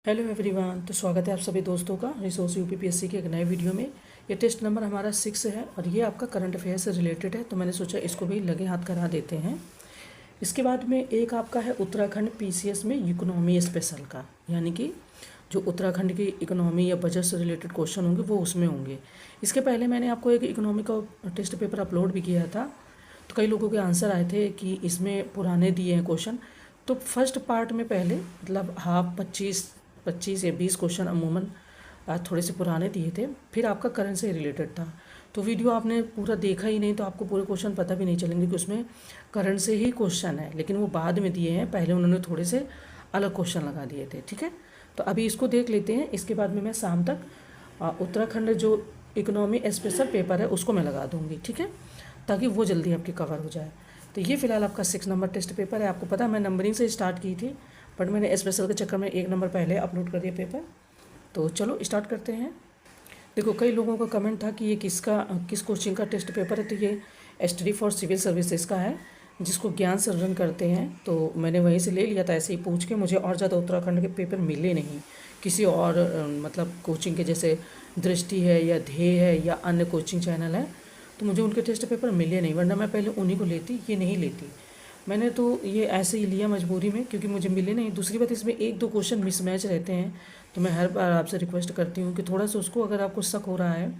Hello everyone, तो स्वागत है आप सभी दोस्तों का रिसोर्स यूपीपीएससी के एक नए वीडियो में। ये टेस्ट नंबर हमारा 6 है और ये आपका करंट अफेयर से रिलेटेड है, तो मैंने सोचा इसको भी लगे हाथ करा देते हैं। इसके बाद में एक आपका है उत्तराखंड पीसीएस में इकोनॉमी स्पेशल का, यानी कि जो उत्तराखंड की इकोनॉमी या बजट से रिलेटेड क्वेश्चन होंगे वो उसमें होंगे। इसके पहले मैंने आपको एक इकोनॉमी का टेस्ट पेपर अपलोड भी किया था, तो कई लोगों के आंसर आए थे कि इसमें पुराने दिए हैं क्वेश्चन। तो फर्स्ट पार्ट में पहले मतलब हाफ 25 या 20 क्वेश्चन अमूमन थोड़े से पुराने दिए थे, फिर आपका करंट से रिलेटेड था। तो वीडियो आपने पूरा देखा ही नहीं तो आपको पूरे क्वेश्चन पता भी नहीं चलेंगे कि उसमें करंट से ही क्वेश्चन है, लेकिन वो बाद में दिए हैं, पहले उन्होंने थोड़े से अलग क्वेश्चन लगा दिए थे। ठीक है, तो अभी इसको देख लेते हैं। इसके बाद में मैं शाम तक उत्तराखंड जो इकोनॉमी स्पेशल पेपर है उसको मैं लगा दूँगी, ठीक है, ताकि वो जल्दी आपकी कवर हो जाए। तो ये फिलहाल आपका 6 नंबर टेस्ट पेपर है। आपको पता है मैं नंबरिंग से स्टार्ट की थी, बट मैंने स्पेशल के चक्कर में 1 नंबर पहले अपलोड कर दिया पेपर। तो चलो स्टार्ट करते हैं। देखो, कई लोगों का कमेंट था कि ये किस कोचिंग का टेस्ट पेपर है, तो ये स्टडी फॉर सिविल सर्विसेज का है, जिसको ज्ञान से रन करते हैं। तो मैंने वहीं से ले लिया था ऐसे ही पूछ के। मुझे और ज़्यादा उत्तराखंड के पेपर मिले नहीं किसी और मतलब कोचिंग के, जैसे दृष्टि है या ध्येय है या अन्य कोचिंग चैनल है, तो मुझे उनके टेस्ट पेपर मिले नहीं, वरना मैं पहले उन्हीं को लेती, ये नहीं लेती। मैंने तो ये ऐसे ही लिया मजबूरी में, क्योंकि मुझे मिले नहीं। दूसरी बात, इसमें 1-2 क्वेश्चन मिसमैच रहते हैं, तो मैं हर बार आपसे रिक्वेस्ट करती हूँ कि थोड़ा सा उसको, अगर आपको शक हो रहा है,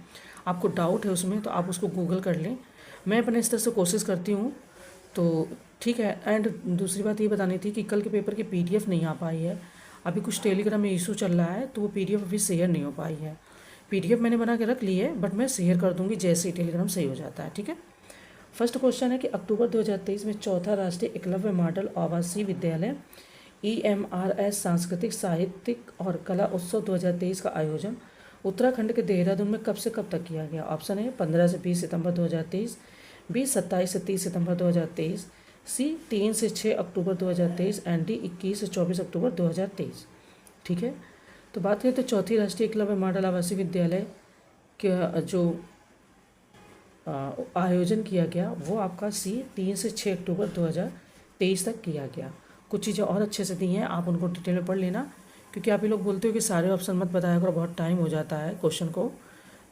आपको डाउट है उसमें, तो आप उसको गूगल कर लें। मैं अपने स्तर से कोशिश करती हूँ, तो ठीक है। एंड दूसरी बात ये बतानी थी कि कल के पेपर की PDF नहीं आ पाई है। अभी कुछ टेलीग्राम में इशू चल रहा है, तो वो PDF अभी शेयर नहीं हो पाई है। PDF मैंने बना के रख ली है, बट मैं शेयर कर दूँगी जैसे ही टेलीग्राम सही हो जाता है, ठीक है। फर्स्ट क्वेश्चन है कि अक्टूबर 2023 में चौथा राष्ट्रीय एकलव्य मॉडल आवासीय विद्यालय EMRS सांस्कृतिक साहित्यिक और कला उत्सव 2023 का आयोजन उत्तराखंड के देहरादून में कब से कब तक किया गया। ऑप्शन है 15 से 20 सितंबर 2023, B 27 से 30 सितंबर 2023, C 3 से 6 अक्टूबर 2023 एंड D 21 से 24 अक्टूबर 2023। ठीक है, तो बात करें तो चौथी राष्ट्रीय एकलव्य मॉडल आवासीय विद्यालय के जो आयोजन किया गया वो आपका C 3 से 6 अक्टूबर 2023 तक किया गया। कुछ चीज़ें और अच्छे से दी हैं, आप उनको डिटेल में पढ़ लेना, क्योंकि आप ये लोग बोलते हो कि सारे ऑप्शन मत बताया करो, बहुत टाइम हो जाता है क्वेश्चन को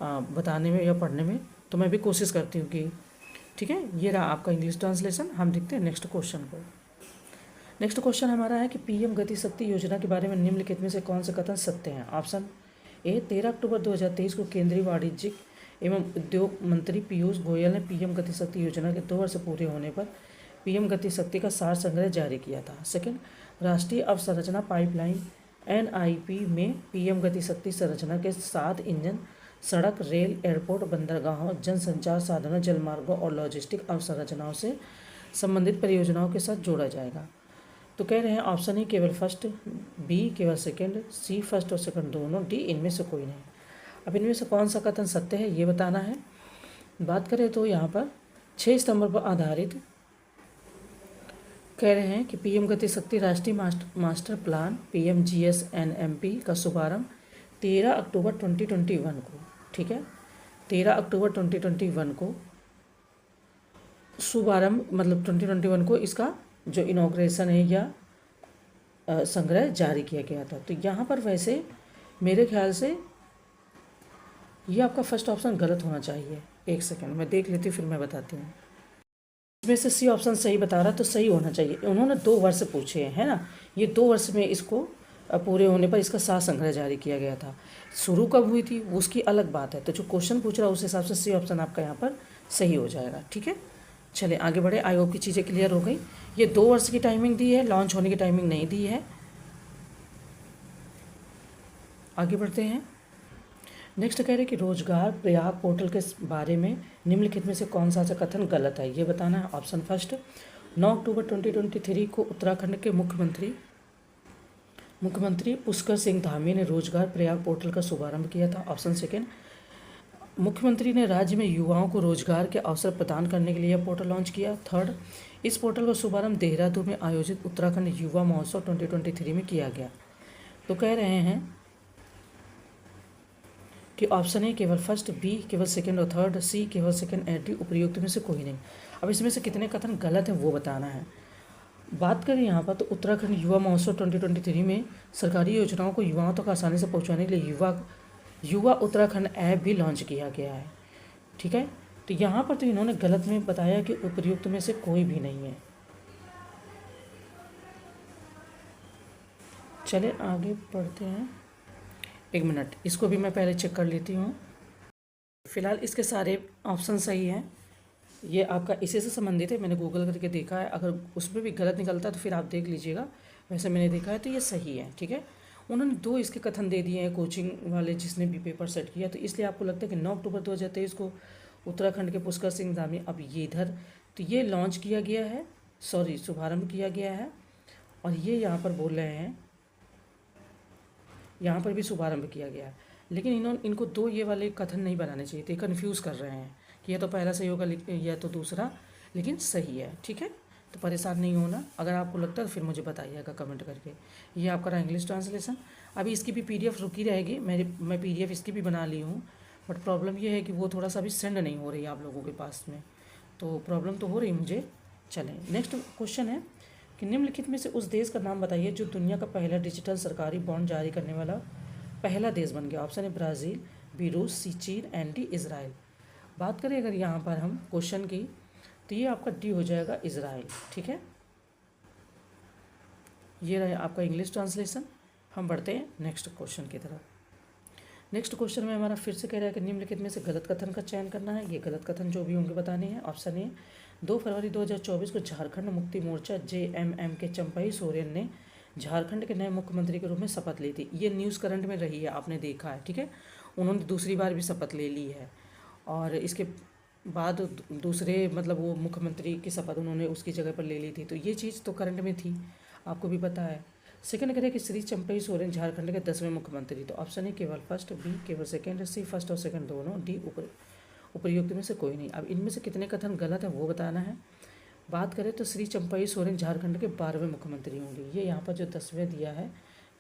बताने में या पढ़ने में। तो मैं भी कोशिश करती हूँ कि, ठीक है। ये रहा आपका इंग्लिश ट्रांसलेशन। हम देखते हैं नेक्स्ट क्वेश्चन को। नेक्स्ट क्वेश्चन हमारा है कि PM गति शक्ति योजना के बारे में निम्नलिखित में से कौन से कथन सत्य हैं। ऑप्शन ए 13 अक्टूबर 2023 को केंद्रीय वाणिज्यिक एवं उद्योग मंत्री पीयूष गोयल ने PM गति शक्ति योजना के 2 वर्ष पूरे होने पर PM गति शक्ति का सार संग्रह जारी किया था। सेकंड, राष्ट्रीय अवसंरचना पाइपलाइन NIP में PM गति शक्ति संरचना के 7 इंजन सड़क, रेल, एयरपोर्ट, बंदरगाहों, जनसंचार साधनों, जलमार्गों और लॉजिस्टिक अवसंरचनाओं से संबंधित परियोजनाओं के साथ जोड़ा जाएगा। तो कह रहे हैं ऑप्शन ए केवल फर्स्ट, B केवल सेकंड, C फर्स्ट और सेकंड दोनों, D इनमें से कोई नहीं। अब इनमें से कौन सा कथन सत्य है ये बताना है। बात करें तो यहाँ पर 6 स्तंभ पर आधारित कह रहे हैं कि PM गति शक्ति राष्ट्रीय मास्टर प्लान PMGSNMP का शुभारंभ 13 अक्टूबर 2021 को, ठीक है, 13 अक्टूबर 2021 को शुभारंभ, मतलब 2021 को इसका जो इनॉग्रेशन है या संग्रह जारी किया गया था। तो यहाँ पर वैसे मेरे ख्याल से ये आपका फर्स्ट ऑप्शन गलत होना चाहिए। एक सेकंड मैं देख लेती हूँ, फिर मैं बताती हूँ। इसमें से C ऑप्शन सही बता रहा, तो सही होना चाहिए। उन्होंने 2 वर्ष पूछे हैं, है ना, ये 2 वर्ष में इसको पूरे होने पर इसका सार संग्रह जारी किया गया था। शुरू कब हुई थी उसकी अलग बात है, तो जो क्वेश्चन पूछ रहा है उस हिसाब से C ऑप्शन आपका यहाँ पर सही हो जाएगा, ठीक है। चले आगे बढ़े। आई होप की चीज़ें क्लियर हो गई। ये 2 वर्ष की टाइमिंग दी है, लॉन्च होने की टाइमिंग नहीं दी है। आगे बढ़ते हैं। नेक्स्ट कह रहे हैं कि रोजगार प्रयाग पोर्टल के बारे में निम्नलिखित में से कौन सा कथन गलत है ये बताना है। ऑप्शन फर्स्ट, 9 अक्टूबर 2023 को उत्तराखंड के मुख्यमंत्री पुष्कर सिंह धामी ने रोजगार प्रयाग पोर्टल का शुभारंभ किया था। ऑप्शन सेकेंड, मुख्यमंत्री ने राज्य में युवाओं को रोजगार के अवसर प्रदान करने के लिए यह पोर्टल लॉन्च किया। थर्ड, इस पोर्टल का शुभारंभ देहरादून में आयोजित उत्तराखंड युवा महोत्सव 2023 में किया गया। तो कह रहे हैं कि ऑप्शन ए केवल फर्स्ट, B केवल सेकंड और थर्ड, C केवल सेकंड एंड D उपयुक्त में से कोई नहीं। अब इसमें से कितने कथन गलत हैं वो बताना है। बात करें यहाँ पर तो उत्तराखंड युवा महोत्सव 2023 में सरकारी योजनाओं को युवाओं तक आसानी से पहुँचाने के लिए युवा युवा उत्तराखंड ऐप भी लॉन्च किया गया है। ठीक है, तो यहाँ पर तो इन्होंने गलत में बताया कि उपर्युक्त में से कोई भी नहीं है। चले आगे बढ़ते हैं। एक मिनट, इसको भी मैं पहले चेक कर लेती हूँ। फिलहाल इसके सारे ऑप्शन सही हैं। ये आपका इसी से संबंधित है, मैंने गूगल करके देखा है। अगर उसमें भी गलत निकलता है तो फिर आप देख लीजिएगा। वैसे मैंने देखा है तो ये सही है। ठीक है, उन्होंने 2 इसके कथन दे दिए हैं कोचिंग वाले जिसने भी पेपर सेट किया, तो इसलिए आपको लगता है कि 9 अक्टूबर 2023 को उत्तराखंड के पुष्कर सिंह धामी, अब ये इधर तो ये लॉन्च किया गया है, सॉरी शुभारंभ किया गया है। और ये यहाँ पर बोल रहे हैं, यहाँ पर भी शुभारंभ किया गया है, लेकिन इनको 2 ये वाले कथन नहीं बनाने चाहिए थे, कन्फ्यूज़ कर रहे हैं कि यह तो पहला सही होगा या तो दूसरा, लेकिन सही है। ठीक है, तो परेशान नहीं होना। अगर आपको लगता है तो फिर मुझे बताइएगा कमेंट करके। ये आपका रहा इंग्लिश ट्रांसलेशन। अभी इसकी भी PDF रुकी रहेगी, मैं PDF इसकी भी बना ली हूँ, बट प्रॉब्लम ये है कि वो थोड़ा सा अभी सेंड नहीं हो रही है आप लोगों के पास में, तो प्रॉब्लम तो हो रही मुझे। चलें, नेक्स्ट क्वेश्चन है कि निम्नलिखित में से उस देश का नाम बताइए जो दुनिया का पहला डिजिटल सरकारी बॉन्ड जारी करने वाला पहला देश बन गया। ऑप्शन है ब्राज़ील, बी रूस, सी चीन, एंड डी इज़राइल। बात करें अगर यहाँ पर हम क्वेश्चन की, तो ये आपका डी हो जाएगा इज़राइल। ठीक है, ये रहा आपका इंग्लिश ट्रांसलेशन। हम बढ़ते हैं नेक्स्ट क्वेश्चन की तरफ। नेक्स्ट क्वेश्चन में हमारा फिर से कह रहा है कि निम्नलिखित में से गलत कथन का चयन करना है। ये गलत कथन जो भी होंगे बताने हैं। ऑप्शन ए, 2 फरवरी 2024 को झारखंड मुक्ति मोर्चा JMM के चंपई सोरेन ने झारखंड के नए मुख्यमंत्री के रूप में शपथ ली थी। ये न्यूज़ करंट में रही है, आपने देखा है। ठीक है, उन्होंने दूसरी बार भी शपथ ले ली है, और इसके बाद दूसरे मतलब वो मुख्यमंत्री की शपथ उन्होंने उसकी जगह पर ले ली थी, तो ये चीज़ तो करंट में थी, आपको भी पता है। सेकंड करें कि श्री चंपई सोरेन झारखंड के 10वें मुख्यमंत्री, तो ऑप्शन है केवल फर्स्ट, बी केवल सेकंड, सी फर्स्ट और सेकंड दोनों, डी उपयुक्त में से कोई नहीं। अब इनमें से कितने कथन गलत है वो बताना है। बात करें तो श्री चंपई सोरेन झारखंड के 12वें मुख्यमंत्री होंगे। ये यहाँ पर जो 10वें दिया है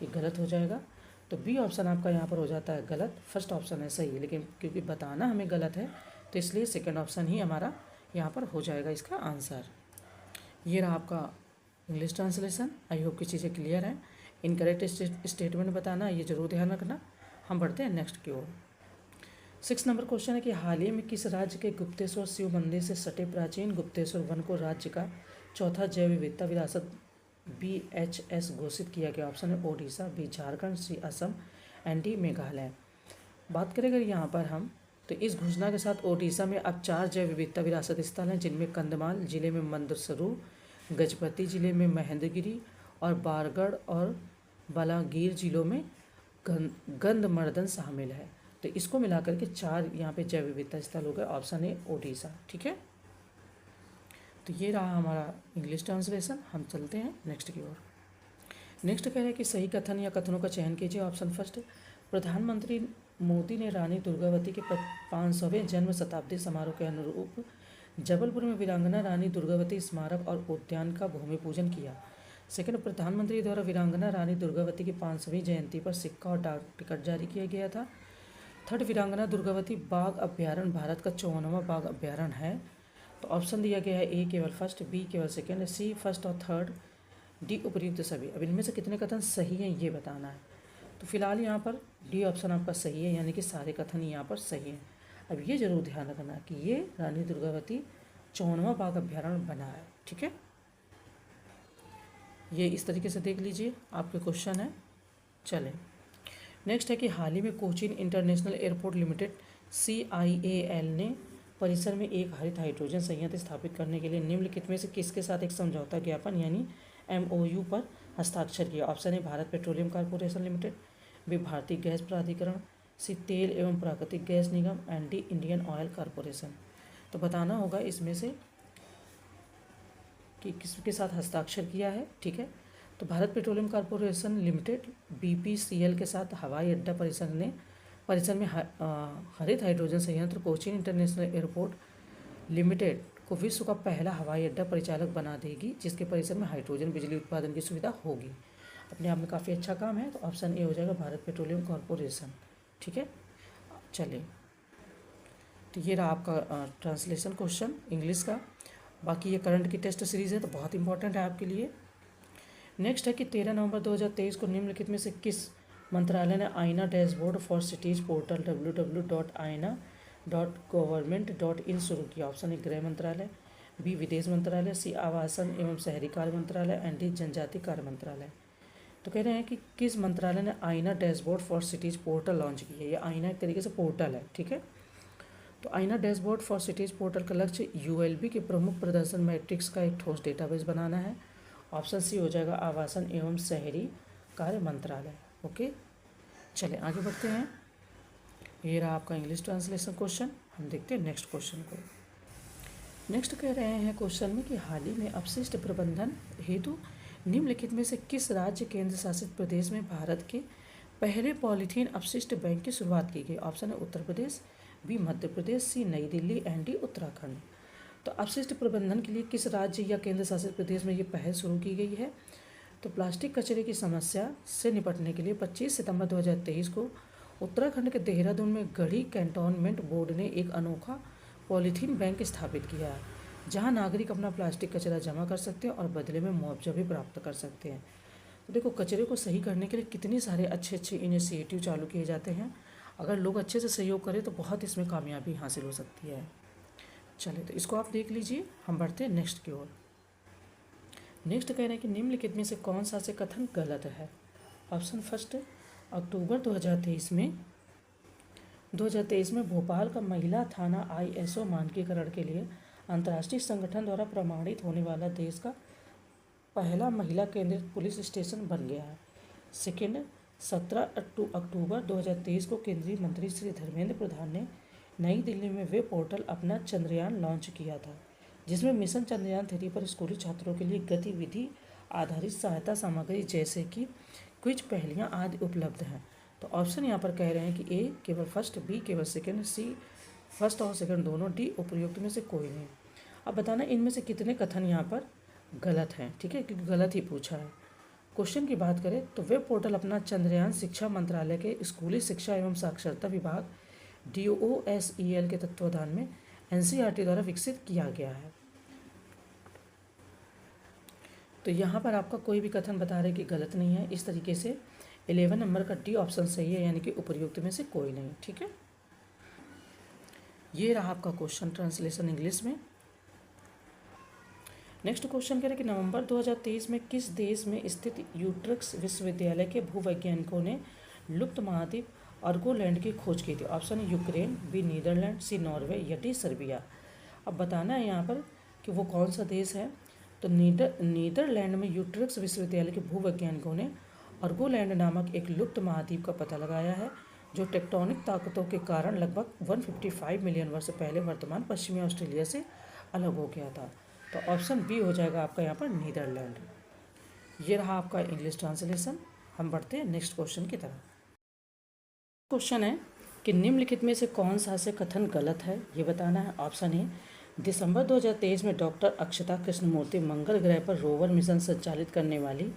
ये गलत हो जाएगा, तो बी ऑप्शन आपका यहाँ पर हो जाता है गलत। फर्स्ट ऑप्शन है सही, लेकिन क्योंकि बताना हमें गलत है तो इसलिए सेकंड ऑप्शन ही हमारा यहाँ पर हो जाएगा इसका आंसर। ये रहा आपका इंग्लिश ट्रांसलेशन। आई होप की चीज़ें क्लियर हैं। इनकरेक्ट स्टेटमेंट बताना, ये जरूर ध्यान रखना। हम बढ़ते हैं नेक्स्ट की ओर। 6 नंबर क्वेश्चन है कि हाल ही में किस राज्य के गुप्तेश्वर शिव मंदिर से सटे प्राचीन गुप्तेश्वर वन को राज्य का चौथा जैव विविधता विरासत BHS घोषित किया गया। ऑप्शन है Odisha, B Jharkhand, C Assam, and D Meghalaya. बात करें अगर यहाँ पर हम, तो इस घोषणा के साथ ओडिशा में अब 4 जैव विविधता विरासत स्थल हैं, जिनमें कंधमाल जिले में मंदसौर, गजपति जिले में महेंद्रगिरी और बारगढ़ और बालागीर जिलों में गंधमर्दन शामिल है। तो इसको मिलाकर के 4 यहाँ पे जैव विविधता स्थल हो गए। ऑप्शन है ओडिशा। ठीक है, तो ये रहा हमारा इंग्लिश ट्रांसलेशन। हम चलते हैं नेक्स्ट की ओर। नेक्स्ट कह रहे हैं कि सही कथन या कथनों का चयन कीजिए। ऑप्शन फर्स्ट, प्रधानमंत्री मोदी ने रानी दुर्गावती के 500वें जन्म शताब्दी समारोह के अनुरूप जबलपुर में वीरांगना रानी दुर्गावती स्मारक और उद्यान का भूमि पूजन किया। सेकंड, प्रधानमंत्री द्वारा वीरांगना रानी दुर्गावती की 500वीं जयंती पर सिक्का और डाक टिकट जारी किया गया था। थर्ड, वीरांगना दुर्गावती बाघ अभ्यारण्य भारत का 54वां बाघ अभ्यारण्य है। तो ऑप्शन दिया गया है ए केवल फर्स्ट, बी केवल सेकंड, सी फर्स्ट और थर्ड, डी उपयुक्त सभी। अब इनमें से कितने कथन सही हैं ये बताना है। तो फिलहाल यहाँ पर डी ऑप्शन आपका सही है, यानी कि सारे कथन यहाँ पर सही हैं। अब ये जरूर ध्यान रखना कि ये रानी दुर्गावती 54वां बाघ अभ्यारण्य बना है। ठीक है, ये इस तरीके से देख लीजिए, आपके क्वेश्चन है। चलें, नेक्स्ट है कि हाल ही में Cochin international airport limited CIAL ने परिसर में एक हरित हाइड्रोजन संयंत्र स्थापित करने के लिए निम्नलिखित में से किसके साथ एक समझौता ज्ञापन यानी MOU पर हस्ताक्षर किया। ऑप्शन है Bharat Petroleum Corporation Limited, B भारतीय गैस प्राधिकरण, सी तेल एवं प्राकृतिक गैस निगम, and D Indian Oil Corporation. तो बताना होगा इसमें से कि किसके साथ हस्ताक्षर किया है। ठीक है, तो Bharat Petroleum Corporation limited BPCL के साथ हवाई अड्डा परिसर में हरित हाइड्रोजन संयंत्र कोचीन इंटरनेशनल एयरपोर्ट लिमिटेड को विश्व का पहला हवाई अड्डा परिचालक बना देगी, जिसके परिसर में हाइड्रोजन बिजली उत्पादन की सुविधा होगी। अपने आप में काफ़ी अच्छा काम है, तो ऑप्शन ए हो जाएगा भारत पेट्रोलियम कॉर्पोरेशन। ठीक है, चलिए, तो ये रहा आपका ट्रांसलेशन क्वेश्चन इंग्लिश का। बाकी ये करंट की टेस्ट सीरीज़ है तो बहुत इंपॉर्टेंट है आपके लिए। नेक्स्ट है कि 13 नवंबर 2023 को निम्नलिखित में से किस मंत्रालय ने आईना dashboard for cities portal www.aina.government.in शुरू किया। ऑप्शन ए गृह मंत्रालय, बी विदेश मंत्रालय, सी आवासन एवं शहरी कार्य मंत्रालय एंड डी जनजाति कार्य मंत्रालय। तो कह रहे हैं कि किस मंत्रालय ने आईना dashboard for cities portal launch की है। ये आईना एक तरीके से पोर्टल है, ठीक है। तो आईना डैशबोर्ड फॉर सिटीज पोर्टल का लक्ष्य यूएलबी के प्रमुख प्रदर्शन मैट्रिक्स का एक ठोस डेटाबेस बनाना है। ऑप्शन सी हो जाएगा आवासन एवं शहरी कार्य मंत्रालय। ओके, चलें आगे बढ़ते हैं। ये रहा आपका इंग्लिश ट्रांसलेशन क्वेश्चन। हम देखते हैं नेक्स्ट क्वेश्चन को। नेक्स्ट कह रहे हैं क्वेश्चन में कि हाल ही में अपशिष्ट प्रबंधन हेतु निम्नलिखित में से किस राज्य केंद्र शासित प्रदेश में भारत के पहले पॉलीथीन अपशिष्ट बैंक की शुरुआत की गई। ऑप्शन है उत्तर प्रदेश, बी मध्य प्रदेश, सी नई दिल्ली एंड डी उत्तराखंड। तो अपशिष्ट प्रबंधन के लिए किस राज्य या केंद्र शासित प्रदेश में ये पहल शुरू की गई है। तो प्लास्टिक कचरे की समस्या से निपटने के लिए 25 सितंबर 2023 को उत्तराखंड के देहरादून में गढ़ी कैंटोनमेंट बोर्ड ने एक अनोखा पॉलीथीन बैंक स्थापित किया है, जहां नागरिक अपना प्लास्टिक कचरा जमा कर सकते हैं और बदले में मुआवजा भी प्राप्त कर सकते हैं। तो देखो, कचरे को सही करने के लिए कितने सारे अच्छे अच्छे इनिशिएटिव चालू किए जाते हैं। अगर लोग अच्छे से सहयोग करें तो बहुत इसमें कामयाबी हासिल हो सकती है। चलिए, तो इसको आप देख लीजिए। हम बढ़ते हैं नेक्स्ट की ओर। नेक्स्ट कह रहे हैं कि निम्नलिखित में से कौन सा से कथन गलत है। ऑप्शन फर्स्ट, अक्टूबर 2023 में भोपाल का महिला थाना ISO मानकीकरण के लिए अंतर्राष्ट्रीय संगठन द्वारा प्रमाणित होने वाला देश का पहला महिला केंद्रित पुलिस स्टेशन बन गया है। सेकेंड, 17 अक्टूबर 2023 को केंद्रीय मंत्री श्री धर्मेंद्र प्रधान ने नई दिल्ली में वेब पोर्टल अपना चंद्रयान लॉन्च किया था, जिसमें मिशन चंद्रयान 3 पर स्कूली छात्रों के लिए गतिविधि आधारित सहायता सामग्री जैसे कि क्विज पहेलियाँ आदि उपलब्ध हैं। तो ऑप्शन यहाँ पर कह रहे हैं कि ए केवल फर्स्ट, बी केवल सेकंड, सी फर्स्ट और सेकंड दोनों, डी उपयुक्त में से कोई नहीं। अब बताना इनमें से कितने कथन यहाँ पर गलत हैं, ठीक है, क्योंकि गलत ही पूछा है। क्वेश्चन की बात करें तो वेब पोर्टल अपना चंद्रयान शिक्षा मंत्रालय के स्कूली शिक्षा एवं साक्षरता विभाग DOSEL के तत्वाधान में NCERT द्वारा विकसित किया गया है। तो यहाँ पर आपका कोई भी कथन बता रहे कि गलत नहीं है। इस तरीके से 11 नंबर का डी ऑप्शन सही है, यानी कि उपयुक्त में से कोई नहीं, ठीक है। ये रहा आपका क्वेश्चन ट्रांसलेशन इंग्लिश में। नेक्स्ट क्वेश्चन कह रहे हैं कि नवंबर 2023 में किस देश में स्थित यूट्रिक्स विश्वविद्यालय के भूवैज्ञानिकों ने लुप्त महाद्वीप अर्गोलैंड की खोज की थी। ऑप्शन यूक्रेन, बी नीदरलैंड, सी नॉर्वे या डी सर्बिया। अब बताना है यहाँ पर कि वो कौन सा देश है। तो नीदरलैंड में यूट्रिक्स विश्वविद्यालय के भूवैज्ञानिकों ने अर्गोलैंड नामक एक लुप्त महाद्वीप का पता लगाया है, जो टेक्टोनिक ताकतों के कारण लगभग 155 मिलियन वर्ष पहले वर्तमान पश्चिमी ऑस्ट्रेलिया से अलग हो गया था। तो ऑप्शन बी हो जाएगा आपका यहाँ पर नीदरलैंड। ये रहा आपका इंग्लिश ट्रांसलेशन। हम बढ़ते हैं नेक्स्ट क्वेश्चन की तरफ। क्वेश्चन है कि निम्नलिखित में से कौन सा से कथन गलत है, ये बताना है। ऑप्शन ए, दिसंबर 2023 में डॉक्टर अक्षता कृष्णमूर्ति मंगल ग्रह पर रोवर मिशन संचालित करने वाली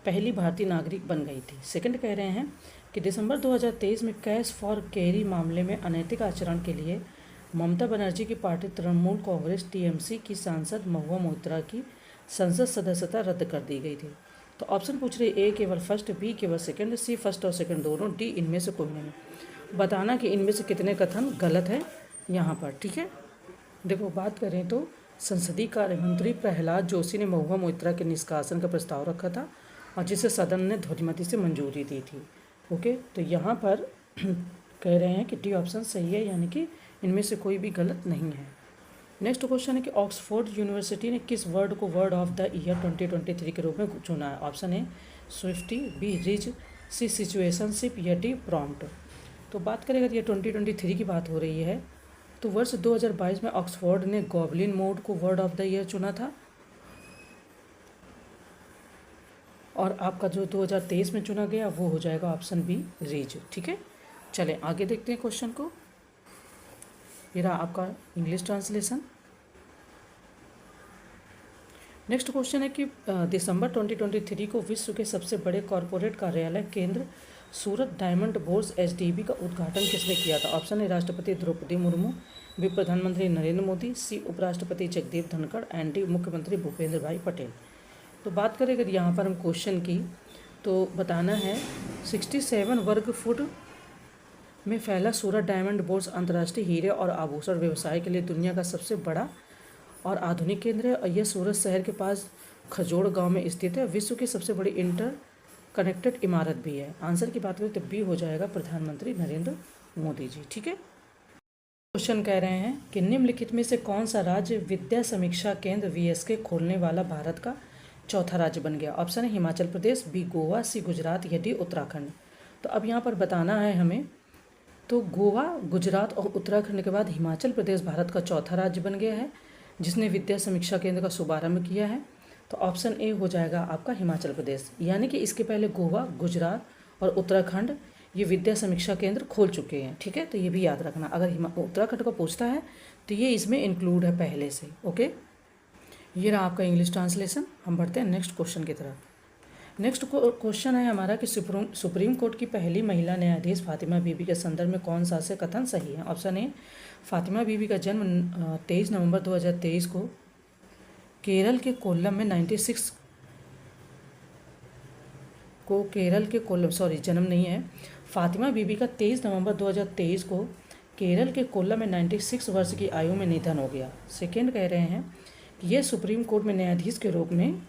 पहली भारतीय नागरिक बन गई थी। सेकंड कह रहे हैं कि दिसंबर 2023 में कैश फॉर कैरी मामले में अनैतिक आचरण के लिए ममता बनर्जी की पार्टी तृणमूल कांग्रेस TMC की सांसद महुआ मोइत्रा की संसद सदस्यता रद्द कर दी गई थी। तो ऑप्शन पूछ रहे ए केवल फर्स्ट, बी केवल सेकंड, सी फर्स्ट और सेकंड दोनों, डी इनमें से कोई नहीं। बताना कि इनमें से कितने कथन गलत है यहाँ पर, ठीक है। देखो, बात करें तो संसदीय कार्य मंत्री प्रहलाद जोशी ने महुआ मोइत्रा के निष्कासन का प्रस्ताव रखा था और जिसे सदन ने ध्वनिमति से मंजूरी दी थी। ओके, तो यहाँ पर कह रहे हैं कि डी ऑप्शन सही है, यानी कि इनमें से कोई भी गलत नहीं है। नेक्स्ट क्वेश्चन है कि ऑक्सफोर्ड यूनिवर्सिटी ने किस वर्ड को वर्ड ऑफ द ईयर 2023 के रूप में चुना है। Option A Swiftie, B rizz, C situationship या डी प्रॉम्प्ट। तो बात करें अगर ये 2023 की बात हो रही है तो वर्ष 2022 में ऑक्सफोर्ड ने गॉबलिन मोड को वर्ड ऑफ द ईयर चुना था और आपका जो 2023 में चुना गया वो हो जाएगा ऑप्शन बी रीच, ठीक है। चलें आगे देखते हैं क्वेश्चन को। ये रहा आपका इंग्लिश ट्रांसलेशन। नेक्स्ट क्वेश्चन है कि दिसंबर 2023 को विश्व के सबसे बड़े कॉरपोरेट कार्यालय केंद्र सूरत डायमंड बोर्स एचडीबी का उद्घाटन किसने किया था? ऑप्शन ए राष्ट्रपति द्रौपदी मुर्मू, बी प्रधानमंत्री नरेंद्र मोदी, सी उपराष्ट्रपति जगदीप धनखड़ एंड डी मुख्यमंत्री भूपेंद्र भाई पटेल। तो बात करें अगर यहाँ पर हम क्वेश्चन की, तो बताना है 67 वर्ग फुट में फैला सूरत डायमंड बोर्स अंतर्राष्ट्रीय हीरे और आभूषण व्यवसाय के लिए दुनिया का सबसे बड़ा और आधुनिक केंद्र है, और यह सूरत शहर के पास खजोड़ गांव में स्थित है। विश्व की सबसे बड़ी इंटर कनेक्टेड इमारत भी है। आंसर की बात करें तो बी हो जाएगा प्रधानमंत्री नरेंद्र मोदी जी। ठीक है, क्वेश्चन कह रहे हैं कि निम्नलिखित में से कौन सा राज्य विद्या समीक्षा केंद्र वीएसके खोलने वाला भारत का चौथा राज्य बन गया? ऑप्शन है हिमाचल प्रदेश, बी गोवा, सी गुजरात या डी उत्तराखंड। तो अब यहाँ पर बताना है हमें, तो गोवा, गुजरात और उत्तराखंड के बाद हिमाचल प्रदेश भारत का चौथा राज्य बन गया है जिसने विद्या समीक्षा केंद्र का शुभारंभ किया है। तो ऑप्शन ए हो जाएगा आपका हिमाचल प्रदेश, यानी कि इसके पहले गोवा, गुजरात और उत्तराखंड ये विद्या समीक्षा केंद्र खोल चुके हैं। ठीक है, तो ये भी याद रखना, अगर उत्तराखंड को पूछता है तो ये इसमें इंक्लूड है पहले से। ओके, ये रहा आपका इंग्लिश ट्रांसलेशन। हम बढ़ते हैं नेक्स्ट क्वेश्चन की तरफ। नेक्स्ट क्वेश्चन है हमारा कि सुप्रीम कोर्ट की पहली महिला न्यायाधीश फातिमा बीबी के संदर्भ में कौन सा से कथन सही है? ऑप्शन ए फातिमा बीबी का जन्म 23 नवंबर 2023 को केरल के कोल्लम में 96 को केरल के कोल्लम जन्म नहीं है, फातिमा बीबी का 23 नवंबर 2023 को केरल के कोल्लम में 96 वर्ष की आयु में निधन हो गया। सेकेंड कह रहे हैं कि यह सुप्रीम कोर्ट में न्यायाधीश के रूप में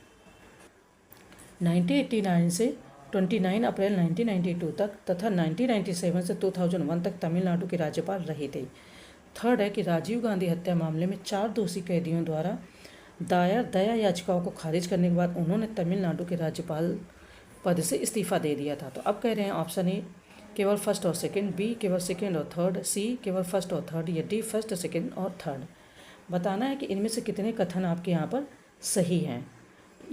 1989 से 29 अप्रैल 1992 तक तथा 1997 से 2001 तक तमिलनाडु के राज्यपाल रही थी। थर्ड है कि राजीव गांधी हत्या मामले में 4 दोषी कैदियों द्वारा दायर दया याचिकाओं को खारिज करने के बाद उन्होंने तमिलनाडु के राज्यपाल पद से इस्तीफा दे दिया था। तो अब कह रहे हैं ऑप्शन ए केवल फर्स्ट और सेकंड, बी केवल सेकंड और थर्ड, सी केवल फर्स्ट और थर्ड या डी फर्स्ट, सेकंड और थर्ड। बताना है कि इनमें से कितने कथन आपके यहाँ पर सही हैं।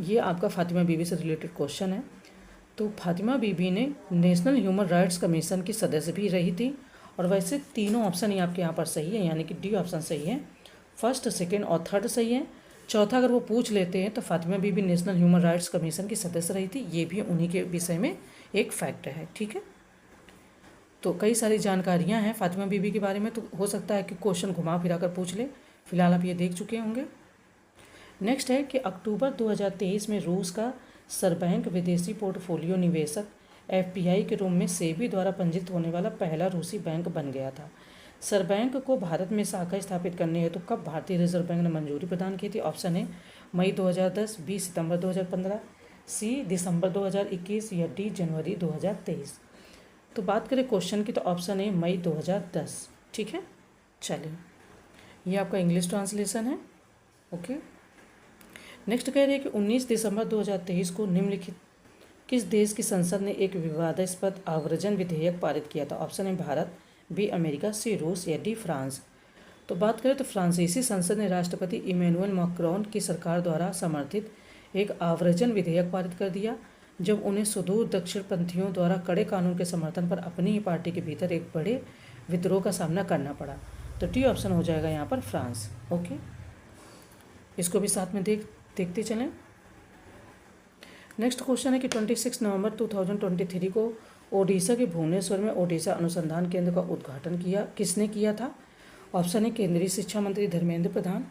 ये आपका फातिमा बीबी से रिलेटेड क्वेश्चन है। तो फातिमा बीबी ने नेशनल ह्यूमन राइट्स कमीशन की सदस्य भी रही थी, और वैसे तीनों ऑप्शन ही आपके यहाँ पर सही है, यानी कि डी ऑप्शन सही है, फर्स्ट, सेकेंड और थर्ड सही है। चौथा अगर वो पूछ लेते हैं तो फातिमा बीबी नेशनल ह्यूमन राइट्स कमीशन की सदस्य रही थी, ये भी उन्हीं के विषय में एक फैक्ट है। ठीक है, तो कई सारी जानकारियां हैं फातिमा बीबी के बारे में, तो हो सकता है कि क्वेश्चन घुमा फिरा कर पूछ ले। फिलहाल आप ये देख चुके होंगे। नेक्स्ट है कि अक्टूबर 2023 में रूस का सरबैंक विदेशी पोर्टफोलियो निवेशक एफपीआई के रूप में सेबी द्वारा पंजीकृत होने वाला पहला रूसी बैंक बन गया था। सरबैंक को भारत में शाखा स्थापित करने हेतु कब भारतीय रिजर्व बैंक ने मंजूरी प्रदान की थी? ऑप्शन है मई 2010, बी सितंबर 2015, सी दिसंबर 2021 या डी जनवरी 2023। तो बात करें क्वेश्चन की, तो ऑप्शन है मई 2010। ठीक है, चलिए ये आपका इंग्लिश ट्रांसलेशन है। ओके, नेक्स्ट कह रहे हैं कि 19 दिसंबर 2023 को निम्नलिखित किस देश की संसद ने एक विवादास्पद आव्रजन विधेयक पारित किया था? ऑप्शन है भारत, बी अमेरिका, सी रूस या डी फ्रांस। तो बात करें तो फ्रांसीसी संसद ने राष्ट्रपति इमैनुअल मैक्रोन की सरकार द्वारा समर्थित एक आव्रजन विधेयक पारित कर दिया, जब उन्हें सुदूर दक्षिणपंथियों द्वारा कड़े कानून के समर्थन पर अपनी ही पार्टी के भीतर एक बड़े विद्रोह का सामना करना पड़ा। तो डी ऑप्शन हो जाएगा यहाँ पर फ्रांस। ओके, इसको भी साथ में देखते चलें। नेक्स्ट क्वेश्चन है कि 26 नवंबर 2023 को ओडिशा के भुवनेश्वर में ओडिशा अनुसंधान केंद्र का उद्घाटन किसने किया था? ऑप्शन है केंद्रीय शिक्षा मंत्री धर्मेंद्र प्रधान,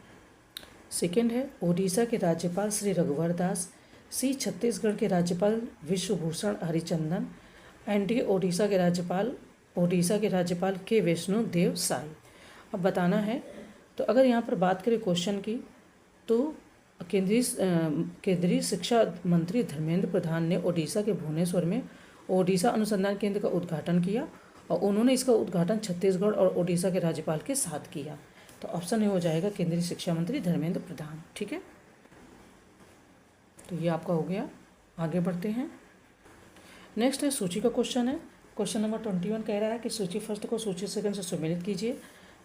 सेकेंड है ओडिशा के राज्यपाल श्री रघुवर दास, सी छत्तीसगढ़ के राज्यपाल विश्वभूषण हरिचंदन एंड डी ओडिशा के राज्यपाल के वैष्णो देव साई। अब बताना है, तो अगर यहाँ पर बात करें क्वेश्चन की, तो केंद्रीय शिक्षा मंत्री धर्मेंद्र प्रधान ने ओडिशा के भुवनेश्वर में ओडिशा अनुसंधान केंद्र का उद्घाटन किया, और उन्होंने इसका उद्घाटन छत्तीसगढ़ और ओडिशा के राज्यपाल के साथ किया। तो ऑप्शन ए हो जाएगा केंद्रीय शिक्षा मंत्री धर्मेंद्र प्रधान। ठीक है, तो ये आपका हो गया। आगे बढ़ते हैं। नेक्स्ट है सूची का क्वेश्चन है। क्वेश्चन नंबर 21 कह रहा है कि सूची फर्स्ट को सूची सेकंड से सम्मिलित कीजिए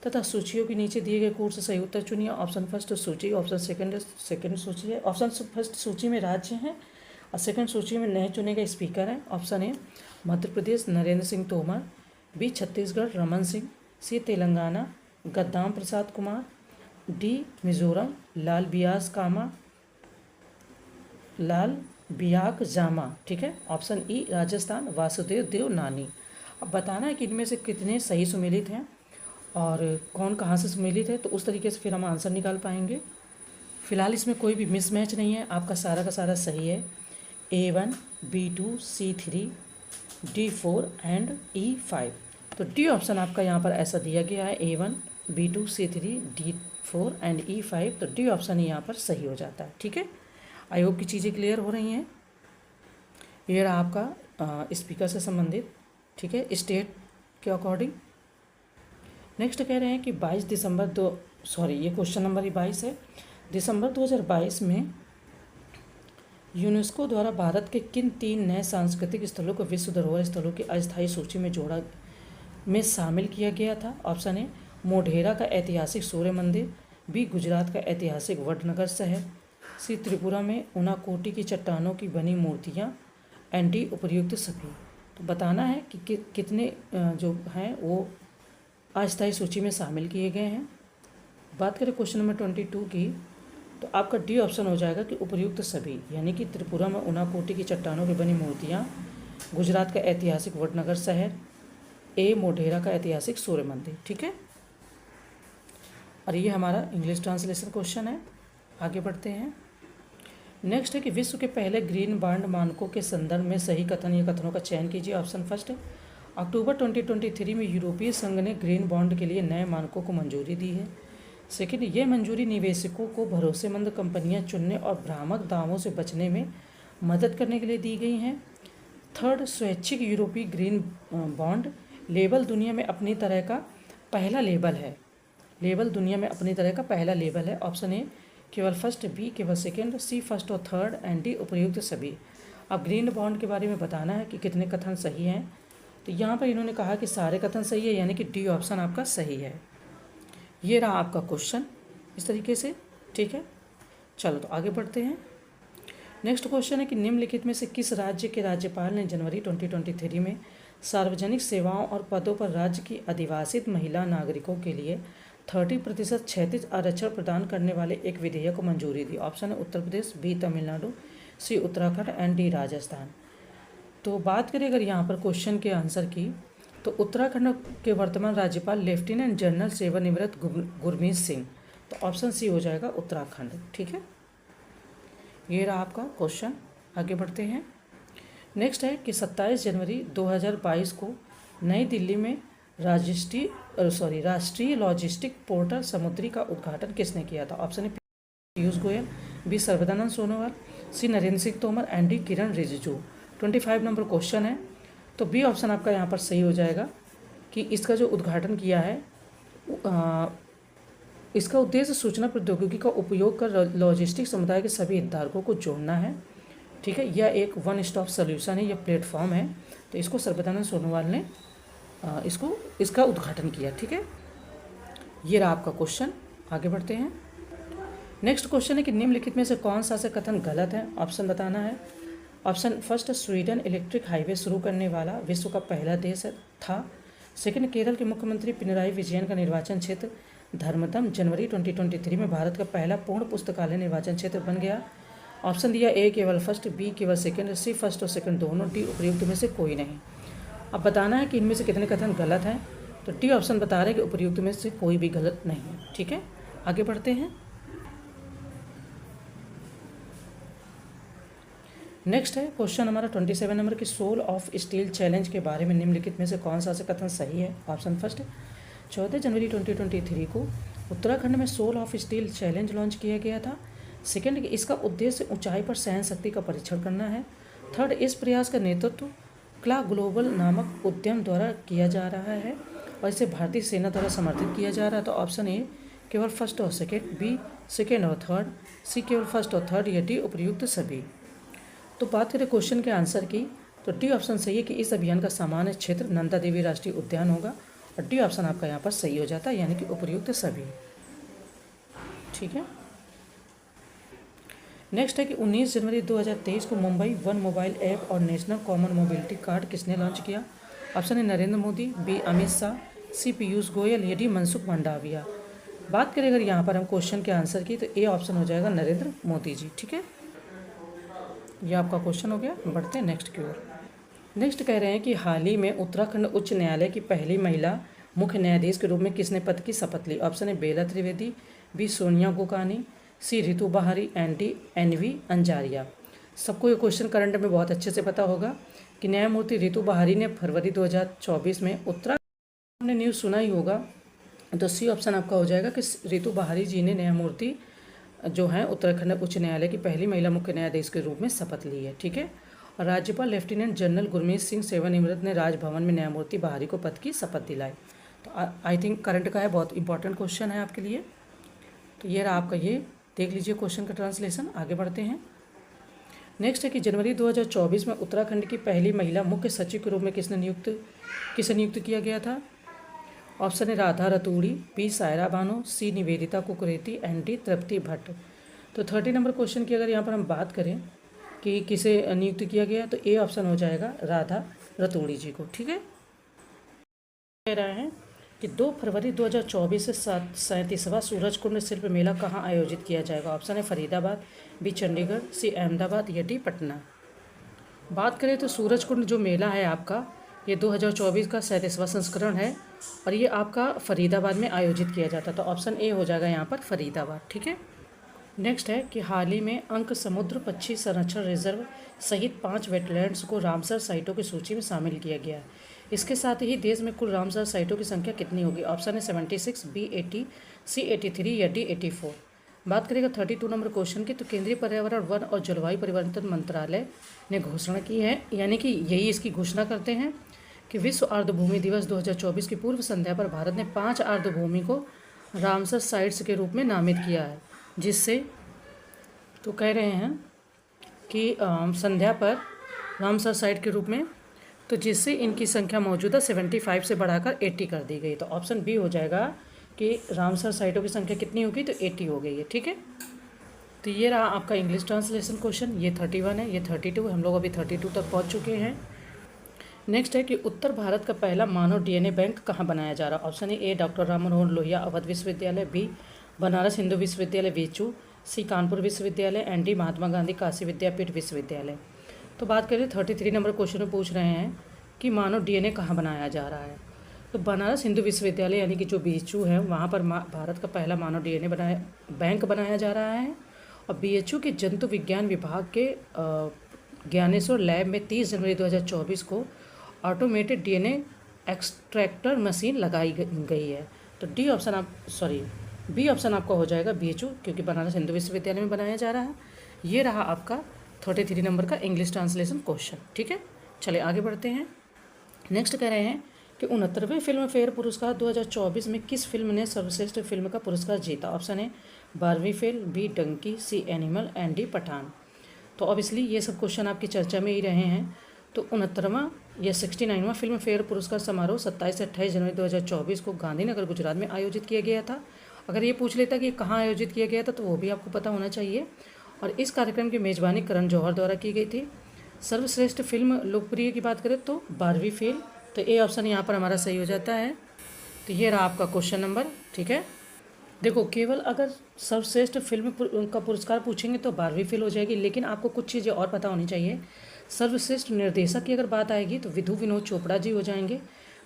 तथा सूचियों के नीचे दिए गए कोड से सही उत्तर चुनिए। ऑप्शन फर्स्ट सूची, ऑप्शन सेकंड सूची है। ऑप्शन फर्स्ट सूची में राज्य हैं और सेकंड सूची में नए चुने गए स्पीकर हैं। Option A Madhya Pradesh Narendra Singh Tomar, B Chhattisgarh Raman Singh, C Telangana Gaddam Prasad Kumar, D Mizoram Lalbiakzama, ठीक है। Option E Rajasthan Vasudev Devnani. अब बताना है कि इनमें से कितने सही सुमेलित हैं और कौन कहाँ से सुमेलित है, तो उस तरीके से फिर हम आंसर निकाल पाएंगे। फिलहाल इसमें कोई भी मिसमैच नहीं है, आपका सारा का सारा सही है। A1, B2, C3, D4 and E5। तो डी ऑप्शन आपका यहाँ पर ऐसा दिया गया है, A1, B2, C3, D4 and E5। तो डी ऑप्शन ही यहाँ पर सही हो जाता है, ठीक है। आई होप की चीज़ें क्लियर हो रही हैं। ये रहा आपका स्पीकर से संबंधित, ठीक है, स्टेट के अकॉर्डिंग। नेक्स्ट कह रहे हैं कि 22 दिसंबर ये क्वेश्चन नंबर ही 22 है। दिसंबर 2022 में यूनेस्को द्वारा भारत के किन 3 नए सांस्कृतिक स्थलों को विश्व धरोहर स्थलों की अस्थायी सूची में शामिल किया गया था। ऑप्शन ए मोढेरा का ऐतिहासिक सूर्य मंदिर, बी गुजरात का ऐतिहासिक वडनगर शहर, सी त्रिपुरा में उनाकोटी की चट्टानों की बनी मूर्तियाँ, एंड डी उपर्युक्त सभी। तो बताना है कि कितने जो हैं वो अस्थायी सूची में शामिल किए गए हैं। बात करें क्वेश्चन नंबर 22 की, तो आपका डी ऑप्शन हो जाएगा कि उपर्युक्त सभी, यानी कि त्रिपुरा में उनाकोटी की चट्टानों की बनी मूर्तियाँ, गुजरात का ऐतिहासिक वडनगर शहर, ए मोढेरा का ऐतिहासिक सूर्य मंदिर, ठीक है। और ये हमारा इंग्लिश ट्रांसलेशन क्वेश्चन है। आगे बढ़ते हैं। नेक्स्ट है कि विश्व के पहले ग्रीन बॉन्ड मानकों के संदर्भ में सही कथन या कथनों का चयन कीजिए। ऑप्शन फर्स्ट है, अक्टूबर 2023 में यूरोपीय संघ ने ग्रीन बॉन्ड के लिए नए मानकों को मंजूरी दी है। सेकेंड, ये मंजूरी निवेशकों को भरोसेमंद कंपनियां चुनने और भ्रामक दावों से बचने में मदद करने के लिए दी गई हैं। थर्ड, स्वैच्छिक यूरोपीय ग्रीन बॉन्ड लेबल दुनिया में अपनी तरह का पहला लेबल है। ऑप्शन ए केवल फर्स्ट, बी केवल सेकेंड, सी फर्स्ट और थर्ड, एंड डी उपर्युक्त सभी। अब ग्रीन बॉन्ड के बारे में बताना है कि कितने कथन सही हैं। तो यहाँ पर इन्होंने कहा कि सारे कथन सही है, यानी कि डी ऑप्शन आपका सही है। ये रहा आपका क्वेश्चन इस तरीके से, ठीक है। चलो तो आगे बढ़ते हैं। नेक्स्ट क्वेश्चन है कि निम्नलिखित में से किस राज्य के राज्यपाल ने जनवरी 2023 में सार्वजनिक सेवाओं और पदों पर राज्य की अधिवासित महिला नागरिकों के लिए 30% क्षैतिज आरक्षण प्रदान करने वाले एक विधेयक को मंजूरी दी। ऑप्शन है Uttar Pradesh, B Tamil Nadu, C Uttarakhand, and D Rajasthan. तो बात करें अगर यहाँ पर क्वेश्चन के आंसर की, तो उत्तराखंड के वर्तमान राज्यपाल लेफ्टिनेंट जनरल सेवानिवृत्त गुरमीत सिंह। तो ऑप्शन सी हो जाएगा उत्तराखंड, ठीक है। ये रहा आपका क्वेश्चन। आगे बढ़ते हैं। नेक्स्ट है कि 27 जनवरी 2022 को नई दिल्ली में राष्ट्रीय लॉजिस्टिक पोर्टल समुद्री का उद्घाटन किसने किया था। ऑप्शन है Piyush Goyal, B Sarbananda Sonowal, C Narendra Singh Tomar, and D Kiren Rijiju. 25 number question है, तो बी ऑप्शन आपका यहाँ पर सही हो जाएगा कि इसका जो उद्घाटन किया है इसका उद्देश्य सूचना प्रौद्योगिकी का उपयोग कर लॉजिस्टिक समुदाय के सभी हितधारकों को जोड़ना है, ठीक है। यह एक वन स्टॉप सोल्यूशन है, यह प्लेटफॉर्म है। तो इसको सर्बानंद सोनोवाल ने इसका उद्घाटन किया, ठीक है। ये रहा आपका क्वेश्चन। आगे बढ़ते हैं। नेक्स्ट क्वेश्चन है कि निम्नलिखित में से कौन सा कथन गलत है। ऑप्शन बताना है। Option first, Sweden electric highway शुरू करने वाला विश्व का पहला देश था। सेकंड, केरल के मुख्यमंत्री पिनराई विजयन का निर्वाचन क्षेत्र धर्मदम जनवरी 2023 में भारत का पहला पूर्ण पुस्तकालय निर्वाचन क्षेत्र बन गया। ऑप्शन दिया ए केवल फर्स्ट, बी केवल सेकंड, सी फर्स्ट और सेकंड दोनों, डी उपर्युक्त में से कोई नहीं। अब बताना है कि इनमें से कितने कथन गलत हैं। तो डी ऑप्शन बता रहे हैं कि उपर्युक्त में से कोई भी गलत नहीं है, ठीक है। आगे बढ़ते हैं। नेक्स्ट है क्वेश्चन हमारा 27 नंबर की सोल ऑफ स्टील चैलेंज के बारे में निम्नलिखित में से कौन सा कथन सही है। ऑप्शन फर्स्ट, 14 जनवरी 2023 को उत्तराखंड में Soul of Steel challenge launch किया गया था। सेकंड, इसका उद्देश्य ऊंचाई पर सहन शक्ति का परीक्षण करना है। थर्ड, इस प्रयास का नेतृत्व क्ला ग्लोबल नामक उद्यम द्वारा किया जा रहा है और इसे भारतीय सेना द्वारा समर्थित किया जा रहा है। तो ऑप्शन ए केवल फर्स्ट और सेकेंड, बी सेकेंड और थर्ड, सी केवल फर्स्ट और थर्ड, या डी उपर्युक्त सभी। तो बात करें क्वेश्चन के आंसर की, तो डी ऑप्शन सही है कि इस अभियान का सामान्य क्षेत्र नंदा देवी राष्ट्रीय उद्यान होगा और डी ऑप्शन आपका यहाँ पर सही हो जाता है, यानी कि उपर्युक्त सभी, ठीक है। नेक्स्ट है कि 19 जनवरी 2023 को मुंबई वन मोबाइल ऐप और नेशनल कॉमन मोबिलिटी कार्ड किसने लॉन्च किया। ऑप्शन है नरेंद्र मोदी, बी अमित शाह, सी पीयूष गोयल, या डी मनसुख मंडाविया। बात करें अगर यहाँ पर हम क्वेश्चन के आंसर की, तो ए ऑप्शन हो जाएगा नरेंद्र मोदी जी, ठीक है। ये आपका क्वेश्चन हो गया। बढ़ते हैं नेक्स्ट की ओर। नेक्स्ट कह रहे हैं कि हाल ही में उत्तराखंड उच्च न्यायालय की पहली महिला मुख्य न्यायाधीश के रूप में किसने पद की शपथ ली? ऑप्शन है बेला त्रिवेदी, बी सोनिया गोकानी, सी रितु बहारी, डी एनवी अंजारिया। सबको ये क्वेश्चन करंट में बहुत अच्छे से पता होगा कि न्यायमूर्ति रितु बहारी ने फरवरी 2024 में उत्तराखंड, ने न्यूज़ सुना ही होगा, तो सी ऑप्शन आपका हो जाएगा कि रितु बहारी जी ने न्यायमूर्ति जो है उत्तराखंड उच्च न्यायालय की पहली महिला मुख्य न्यायाधीश के रूप में शपथ ली है। ठीक है। और राज्यपाल लेफ्टिनेंट जनरल गुरमीत सिंह सेवानिवृत्त ने राजभवन में न्यायमूर्ति बहारी को पद की शपथ दिलाई। तो आई थिंक करंट का है, बहुत इंपॉर्टेंट क्वेश्चन है आपके लिए। तो ये रहा आपका, ये देख लीजिए क्वेश्चन का ट्रांसलेशन। आगे बढ़ते हैं। नेक्स्ट है कि जनवरी 2024 में उत्तराखंड की पहली महिला मुख्य सचिव के रूप में किसे नियुक्त किया गया था? ऑप्शन है राधा रतूड़ी, बी सायरा बानो, सी निवेदिता कुकरेती, डी तृप्ति भट्ट। तो 30 नंबर क्वेश्चन की अगर यहाँ पर हम बात करें कि किसे नियुक्त किया गया, तो ए ऑप्शन हो जाएगा राधा रतूड़ी जी को। ठीक है। कह रहा है कि 2 फरवरी 2024 से 37वां सूरजकुंड शिल्प मेला कहाँ आयोजित किया जाएगा? ऑप्शन है फरीदाबाद, बी चंडीगढ़, सी अहमदाबाद, या डी पटना। बात करें तो सूरजकुंड जो मेला है आपका, ये 2024 का 37वां संस्करण है और ये आपका फरीदाबाद में आयोजित किया जाता। तो ऑप्शन ए हो जाएगा यहाँ पर फरीदाबाद। ठीक है। नेक्स्ट है कि हाल ही में अंक समुद्र पक्षी संरक्षण रिजर्व सहित 5 वेटलैंड्स को रामसर साइटों की सूची में शामिल किया गया है। इसके साथ ही देश में कुल रामसर साइटों की संख्या कितनी होगी? ऑप्शन है 76, बी 80, सी 83, या डी 84। बात करेगा 32 नंबर क्वेश्चन की, तो केंद्रीय पर्यावरण वन और जलवायु परिवर्तन मंत्रालय ने घोषणा की है, यानी कि यही इसकी घोषणा करते हैं कि विश्व आर्द्रभूमि दिवस 2024 की पूर्व संध्या पर भारत ने 5 आर्द्रभूमि को रामसर साइट्स के रूप में नामित किया है, जिससे तो कह रहे हैं कि संध्या पर रामसर साइट के रूप में, तो जिससे इनकी संख्या मौजूदा 75 से बढ़ाकर 80 कर दी गई। तो ऑप्शन बी हो जाएगा कि रामसर साइटों की संख्या कितनी होगी? तो 80 हो गई है। ठीक है। तो ये रहा आपका इंग्लिश ट्रांसलेशन क्वेश्चन। ये 31 है, ये 32, हम लोग अभी 32 तक पहुँच चुके हैं। नेक्स्ट है कि उत्तर भारत का पहला मानव डीएनए बैंक कहाँ बनाया जा रहा है? ऑप्शन ए डॉक्टर राम मनोहर लोहिया अवध विश्वविद्यालय, बी बनारस हिंदू विश्वविद्यालय वेचू, सी कानपुर विश्वविद्यालय, डी महात्मा गांधी काशी विद्यापीठ विश्वविद्यालय। तो बात करें 33 नंबर क्वेश्चन में पूछ रहे हैं कि मानव डीएनए कहाँ बनाया जा रहा है। तो बनारस हिंदू विश्वविद्यालय यानी कि जो बीएचयू है, वहाँ पर भारत का पहला मानव डीएनए बैंक बनाया जा रहा है। और बीएचयू के जंतु विज्ञान विभाग के ज्ञानेश्वर लैब में 30 जनवरी 2024 को ऑटोमेटेड डीएनए एक्सट्रैक्टर मशीन लगाई गई है। तो बी ऑप्शन आपका हो जाएगा बीएचयू, क्योंकि बनारस हिंदू विश्वविद्यालय में बनाया जा रहा है। ये रहा आपका 33 नंबर का इंग्लिश ट्रांसलेशन क्वेश्चन। ठीक है। चलिए आगे बढ़ते हैं। नेक्स्ट कह रहे हैं कि 69वें फिल्म फेयर पुरस्कार 2024 में किस फिल्म ने सर्वश्रेष्ठ फिल्म का पुरस्कार जीता? ऑप्शन है बारहवीं फेल, बी डंकी, सी एनिमल, डी पठान। तो ऑब्वियसली ये सब क्वेश्चन आपकी चर्चा में ही रहे हैं। तो 69वां या 69वां फिल्म फेयर पुरस्कार समारोह 27 से 28 जनवरी 2024 को गांधीनगर गुजरात में आयोजित किया गया था। अगर ये पूछ लेता कि ये कहाँ आयोजित किया गया था, तो वो भी आपको पता होना चाहिए। और इस कार्यक्रम की मेज़बानी करण जौहर द्वारा की गई थी। सर्वश्रेष्ठ फिल्म लोकप्रिय की बात करें तो बारहवीं फेल। तो ए ऑप्शन यहाँ पर हमारा सही हो जाता है। तो ये रहा आपका क्वेश्चन नंबर। ठीक है। देखो, केवल अगर सर्वश्रेष्ठ फिल्म का पुरस्कार पूछेंगे तो बारहवीं फेल हो जाएगी, लेकिन आपको कुछ चीज़ें और पता होनी चाहिए। सर्वश्रेष्ठ निर्देशक की अगर बात आएगी तो विधु विनोद चोपड़ा जी हो जाएंगे।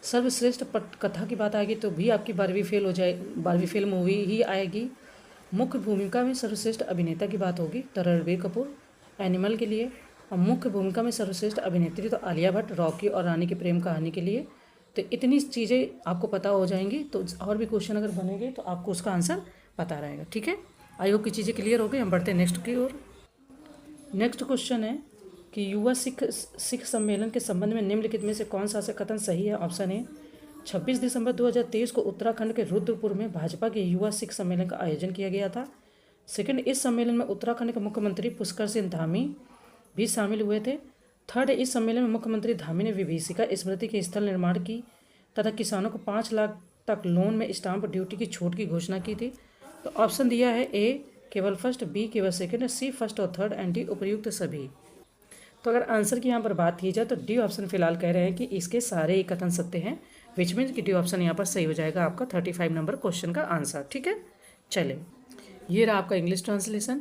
सर्वश्रेष्ठ पटकथा की बात आएगी तो भी आपकी बारहवीं फेल मूवी ही आएगी। मुख्य भूमिका में सर्वश्रेष्ठ अभिनेता की बात होगी तो रणबीर कपूर एनिमल के लिए, और मुख्य भूमिका में सर्वश्रेष्ठ अभिनेत्री तो आलिया भट्ट रॉकी और रानी की प्रेम कहानी के लिए। तो इतनी चीज़ें आपको पता हो जाएंगी, तो और भी क्वेश्चन अगर बनेंगे तो आपको उसका आंसर पता रहेगा। ठीक है। आई होप की चीज़ें क्लियर हो गई। हम बढ़ते हैं नेक्स्ट की ओर। नेक्स्ट क्वेश्चन है कि युवा सिख सम्मेलन के संबंध में निम्नलिखित में से कौन सा कथन सही है? ऑप्शन ए 26 दिसंबर 2023 को उत्तराखंड के रुद्रपुर में भाजपा के युवा सिख सम्मेलन का आयोजन किया गया था। सेकंड, इस सम्मेलन में उत्तराखंड के मुख्यमंत्री पुष्कर सिंह धामी भी शामिल हुए थे। थर्ड, इस सम्मेलन में मुख्यमंत्री धामी ने विभीषिका स्मृति के स्थल निर्माण की तथा किसानों को 5 लाख तक लोन में स्टाम्प ड्यूटी की छूट की घोषणा की थी। तो ऑप्शन दिया है ए केवल फर्स्ट, बी केवल सेकंड, सी फर्स्ट और थर्ड, डी उपयुक्त सभी। तो अगर आंसर की यहाँ पर बात की जाए तो डी ऑप्शन फिलहाल कह रहे हैं कि इसके सारे ही कथन सत्य हैं, विच मीन्स कि डी ऑप्शन यहाँ पर सही हो जाएगा आपका 35 नंबर क्वेश्चन का आंसर। ठीक है। चले, ये रहा आपका इंग्लिश ट्रांसलेशन।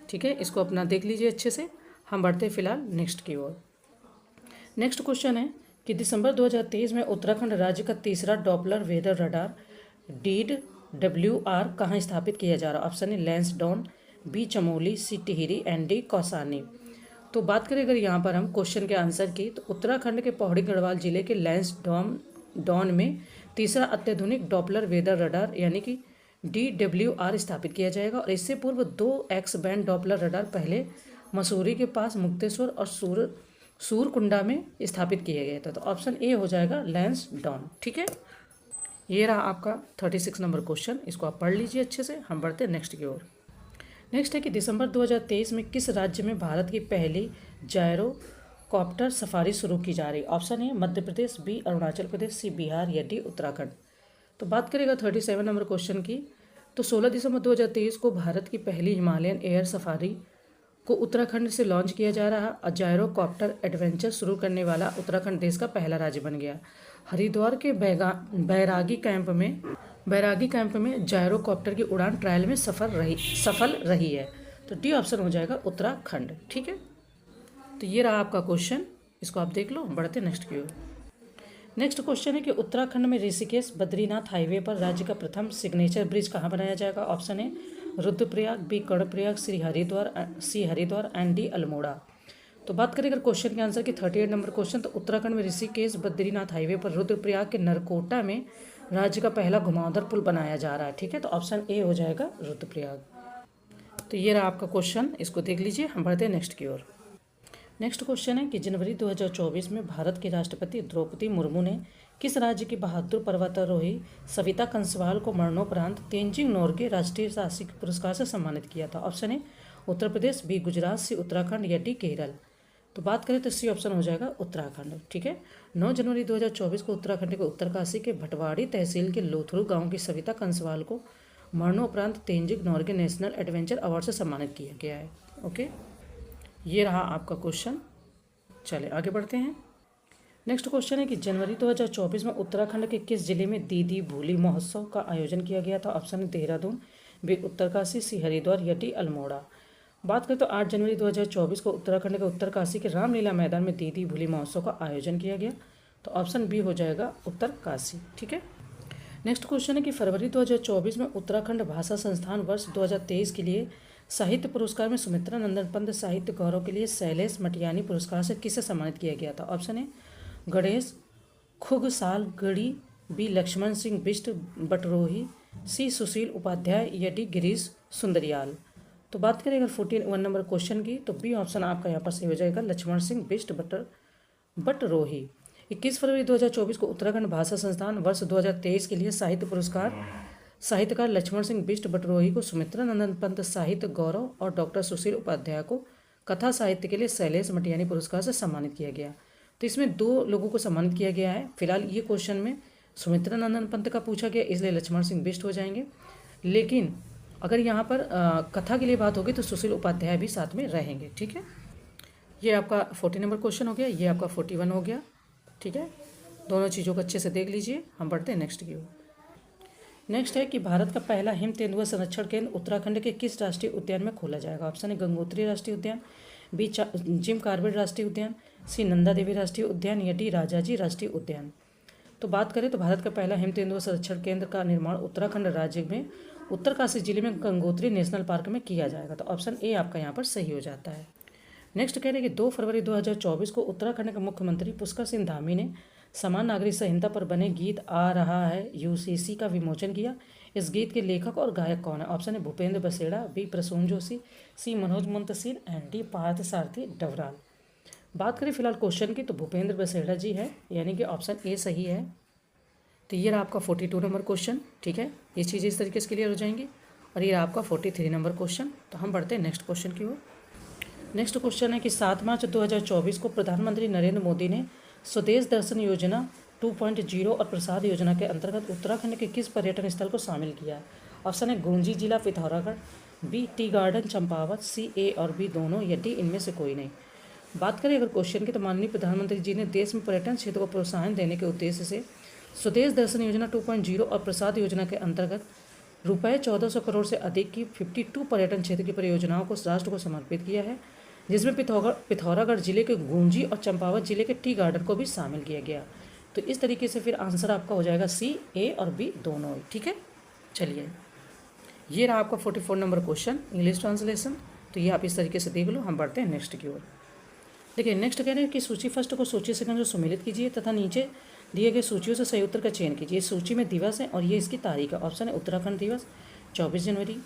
ठीक है, इसको अपना देख लीजिए अच्छे से। हम बढ़ते फिलहाल नेक्स्ट की ओर। नेक्स्ट क्वेश्चन है कि दिसंबर 2023 में उत्तराखंड राज्य का तीसरा डॉपलर वेदर रडार DWR कहाँ स्थापित किया जा रहा है? ऑप्शन है Lansdowne, B Chamoli, C Tehri and D Kausani. तो बात करें अगर यहाँ पर हम क्वेश्चन के आंसर की, तो उत्तराखंड के पौड़ी गढ़वाल जिले के लैंसडाउन में तीसरा अत्याधुनिक डॉपलर वेदर रडार यानी कि DWR स्थापित किया जाएगा। और इससे पूर्व 2 एक्स बैंड डॉपलर रडार पहले मसूरी के पास मुक्तेश्वर और सूरकुंडा में स्थापित किए गए थे। तो ऑप्शन ए हो जाएगा लैंसडाउन। ठीक है, ये रहा आपका 36 नंबर क्वेश्चन, इसको आप पढ़ लीजिए अच्छे से। हम बढ़ते हैं नेक्स्ट की ओर। नेक्स्ट है कि दिसंबर 2023 में किस राज्य में भारत की पहली जायरोकॉप्टर सफारी शुरू की जा रही? ऑप्शन है मध्य प्रदेश, बी अरुणाचल प्रदेश, सी बिहार या डी उत्तराखंड। तो बात करेगा 37 नंबर क्वेश्चन की, तो 16 दिसंबर 2023 को भारत की पहली हिमालयन एयर सफारी को उत्तराखंड से लॉन्च किया जा रहा है। जायरोकॉप्टर एडवेंचर शुरू करने वाला उत्तराखंड देश का पहला राज्य बन गया। हरिद्वार के बैरागी कैंप में जायरोकॉप्टर की उड़ान ट्रायल में सफल रही है। तो डी ऑप्शन हो जाएगा उत्तराखंड। ठीक है, तो ये रहा आपका क्वेश्चन, इसको आप देख लो। बढ़ते नेक्स्ट की ओर। नेक्स्ट क्वेश्चन है कि उत्तराखंड में ऋषिकेश बद्रीनाथ हाईवे पर राज्य का प्रथम सिग्नेचर ब्रिज कहाँ बनाया जाएगा? ऑप्शन है Rudraprayag, B Karnaprayag, C Haridwar and D Almora. तो बात करें अगर क्वेश्चन के आंसर की 38 नंबर क्वेश्चन, तो उत्तराखंड में ऋषिकेश बद्रीनाथ हाईवे पर रुद्रप्रयाग के नरकोटा में राज्य का पहला घुमावदार पुल बनाया जा रहा है। ठीक है, तो ऑप्शन ए हो जाएगा रुद्रप्रयाग। तो ये रहा आपका क्वेश्चन, इसको देख लीजिए। हम बढ़ते हैं नेक्स्ट की ओर। नेक्स्ट क्वेश्चन है कि जनवरी 2024 में भारत की राष्ट्रपति द्रौपदी मुर्मू ने किस राज्य की बहादुर पर्वतारोही सविता कंसवाल को मरणोपरांत तेंजिंग नोर्गे राष्ट्रीय साहसिक पुरस्कार से सम्मानित किया था? ऑप्शन है उत्तर प्रदेश, बी गुजरात, सी उत्तराखंड या डी केरल। तो बात करें तो सी ऑप्शन हो जाएगा उत्तराखंड। ठीक है, 9 जनवरी 2024 को उत्तराखंड के उत्तरकाशी के भटवाड़ी तहसील के लोथरू गाँव की सविता कंसवाल को मरणोपरांत Tenzing Norgay national adventure award से सम्मानित किया गया है। ओके, ये रहा आपका क्वेश्चन। चले आगे बढ़ते हैं। नेक्स्ट क्वेश्चन है कि जनवरी 2024 में उत्तराखंड के किस जिले में दीदी भूली महोत्सव का आयोजन किया गया था? ऑप्शन है देहरादून, बी उत्तरकाशी, सी हरिद्वार या डी अल्मोड़ा। बात करें तो 8 जनवरी 2024 को उत्तराखंड के उत्तरकाशी के रामलीला मैदान में दीदी भूली महोत्सव का आयोजन किया गया। तो ऑप्शन बी हो जाएगा उत्तरकाशी। ठीक है, नेक्स्ट क्वेश्चन है कि फरवरी 2024 में उत्तराखंड भाषा संस्थान वर्ष 2023 के लिए साहित्य पुरस्कार में सुमित्रा नंदन पंत साहित्य गौरव के लिए शैलेश मटियानी पुरस्कार से किसे सम्मानित किया गया था? ऑप्शन है गणेश खुगसाल गढ़ी, बी लक्ष्मण सिंह बिष्ट बटरोही, सी सुशील उपाध्याय या डी गिरीश सुंदरियाल। तो बात करें अगर 41 नंबर क्वेश्चन की, तो बी ऑप्शन आपका यहाँ पर सही हो जाएगा लक्ष्मण सिंह बिष्ट बटरोही। 21 फरवरी 2024 को उत्तराखंड भाषा संस्थान वर्ष 2023 के लिए साहित्य पुरस्कार साहित्यकार लक्ष्मण सिंह बिष्ट बटरोही को सुमित्रा नंदन पंत साहित्य गौरव और डॉक्टर सुशील उपाध्याय को कथा साहित्य के लिए शैलेश मटियानी पुरस्कार से सम्मानित किया गया। तो इसमें 2 लोगों को सम्मानित किया गया है। फिलहाल ये क्वेश्चन में सुमित्रा नंदन पंत का पूछा गया, इसलिए लक्ष्मण सिंह बिष्ट हो जाएंगे। लेकिन अगर यहाँ पर कथा के लिए बात होगी तो सुशील उपाध्याय भी साथ में रहेंगे। ठीक है, ये आपका 40 नंबर क्वेश्चन हो गया, ये आपका 41 हो गया। ठीक है, दोनों चीज़ों को अच्छे से देख लीजिए। हम बढ़ते हैं नेक्स्ट की ओर। नेक्स्ट है कि भारत का पहला हिम तेंदुआ संरक्षण केंद्र उत्तराखंड के किस राष्ट्रीय उद्यान में खोला जाएगा? ऑप्शन है गंगोत्री राष्ट्रीय उद्यान, बी जिम कार्बेट राष्ट्रीय उद्यान, सी नंदा देवी राष्ट्रीय उद्यान या डी राजाजी राष्ट्रीय उद्यान। तो बात करें तो भारत का पहला हिम तेंदुआ संरक्षण केंद्र का निर्माण उत्तराखंड राज्य में उत्तरकाशी जिले में गंगोत्री नेशनल पार्क में किया जाएगा। तो ऑप्शन ए आपका यहाँ पर सही हो जाता है। नेक्स्ट कह रहे हैं कि 2 फरवरी 2024 को उत्तराखंड के मुख्यमंत्री पुष्कर सिंह धामी ने समान नागरिक संहिता पर बने गीत आ रहा है यूसीसी का विमोचन किया। इस गीत के लेखक और गायक कौन है? ऑप्शन है Bhupendra Baseda, B Prasoon Joshi, C Manoj Muntashir and D Partha Sarathi Dawral. बात करें फिलहाल क्वेश्चन की, तो भूपेंद्र बसेड़ा जी है, यानी कि ऑप्शन ए सही है। तो ये रहा आपका 42 नंबर क्वेश्चन। ठीक है, ये चीज़ें इस तरीके से क्लियर हो जाएंगी। और ये रहा आपका 43 नंबर क्वेश्चन। तो हम बढ़ते हैं नेक्स्ट क्वेश्चन की ओर। नेक्स्ट क्वेश्चन है कि 7 मार्च 2024 को प्रधानमंत्री नरेंद्र मोदी ने स्वदेश दर्शन योजना 2.0 और प्रसाद योजना के अंतर्गत उत्तराखंड के किस पर्यटन स्थल को शामिल किया है? ऑप्शन है गुंजी जिला Pithoragarh, B tea garden Champawat, C A और बी दोनों या डी इनमें से कोई नहीं। बात करें अगर क्वेश्चन की, तो माननीय प्रधानमंत्री जी ने देश में पर्यटन क्षेत्र को प्रोत्साहन देने के उद्देश्य से स्वदेश दर्शन योजना 2.0 और प्रसाद योजना के अंतर्गत रुपये 1400 करोड़ से अधिक की 52 पर्यटन क्षेत्र की परियोजनाओं को राष्ट्र को समर्पित किया है। जिसमें पिथौरागढ़ जिले के गूंजी और चंपावत जिले के टी गार्डन को भी शामिल किया गया। तो इस तरीके से फिर आंसर आपका हो जाएगा सी, ए और बी दोनों ही। ठीक है, चलिए ये रहा आपका 44 नंबर क्वेश्चन इंग्लिश ट्रांसलेशन। तो ये आप इस तरीके से देख लो। हम बढ़ते हैं नेक्स्ट की ओर। देखिए नेक्स्ट कह रहे हैं कि सूची फर्स्ट को सूची सेकंड से सुमेलित कीजिए तथा नीचे दिए गए सूचियों से सही उत्तर का चयन कीजिए। इस सूची में दिवस है और ये इसकी तारीख है। ऑप्शन है उत्तराखंड दिवस 24 जनवरी,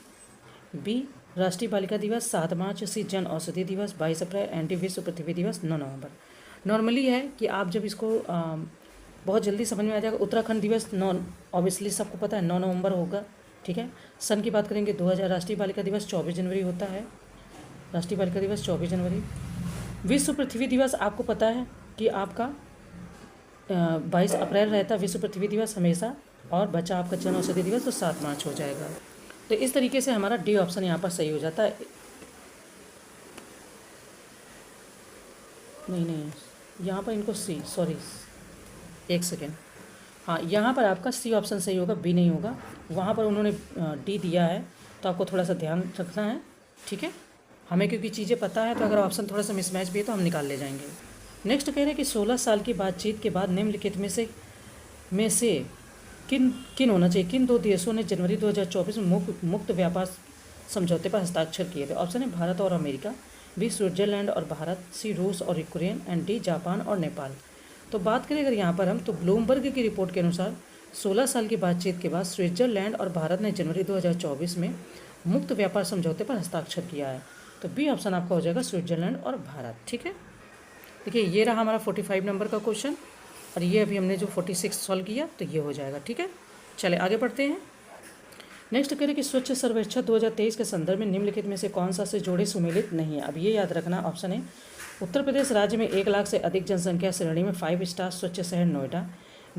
बी राष्ट्रीय बालिका दिवस 7 मार्च, सी जन औषधि दिवस 22 अप्रैल, एंड डी विश्व पृथ्वी दिवस 9 नवंबर। नॉर्मली है कि आप जब इसको बहुत जल्दी समझ में आ जाएगा। उत्तराखंड दिवस 9 ऑब्वियसली सबको पता है 9 नवंबर होगा। ठीक है, सन की बात करेंगे 2000। राष्ट्रीय बालिका दिवस 24 जनवरी होता है, राष्ट्रीय बालिका दिवस 24 जनवरी। विश्व पृथ्वी दिवस आपको पता है कि आपका 22 अप्रैल रहता है विश्व पृथ्वी दिवस हमेशा, और बचा आपका जन औषधि दिवस तो 7 मार्च हो जाएगा। तो इस तरीके से हमारा डी ऑप्शन यहाँ पर सही हो जाता है। नहीं, यहाँ पर इनको सी, सॉरी एक सेकेंड, हाँ यहाँ पर आपका सी ऑप्शन सही होगा, बी नहीं होगा। वहाँ पर उन्होंने डी दिया है, तो आपको थोड़ा सा ध्यान रखना है। ठीक है, हमें क्योंकि चीज़ें पता है, तो अगर ऑप्शन थोड़ा सा मिसमैच भी है तो हम निकाल ले जाएंगे। नेक्स्ट कह रहे हैं कि 16 साल की बातचीत के बाद निम्नलिखित में से किन होना चाहिए, किन दो देशों ने जनवरी 2024 में मुक्त व्यापार समझौते पर हस्ताक्षर किए थे। ऑप्शन है भारत और अमेरिका, बी स्विट्जरलैंड और भारत, सी रूस और यूक्रेन, एंड डी जापान और नेपाल। तो बात करें अगर यहाँ पर हम, तो ब्लूमबर्ग की रिपोर्ट के अनुसार 16 साल की बातचीत के बाद स्विट्जरलैंड और भारत ने जनवरी 2024 में मुक्त व्यापार समझौते पर हस्ताक्षर किया है। तो बी ऑप्शन आपका हो जाएगा स्विट्जरलैंड और भारत। ठीक है, देखिए ये रहा हमारा 45 नंबर का क्वेश्चन, और ये अभी हमने जो 46 सॉल्व किया तो ये हो जाएगा। ठीक है, चले आगे बढ़ते हैं। नेक्स्ट कह रहे कि स्वच्छ सर्वेक्षण 2023 के संदर्भ में निम्नलिखित में से कौन सा से जोड़े सुमेलित नहीं है। अब ये याद रखना, ऑप्शन है उत्तर प्रदेश राज्य में 1 लाख से अधिक जनसंख्या श्रेणी में 5 स्टार स्वच्छ शहर नोएडा,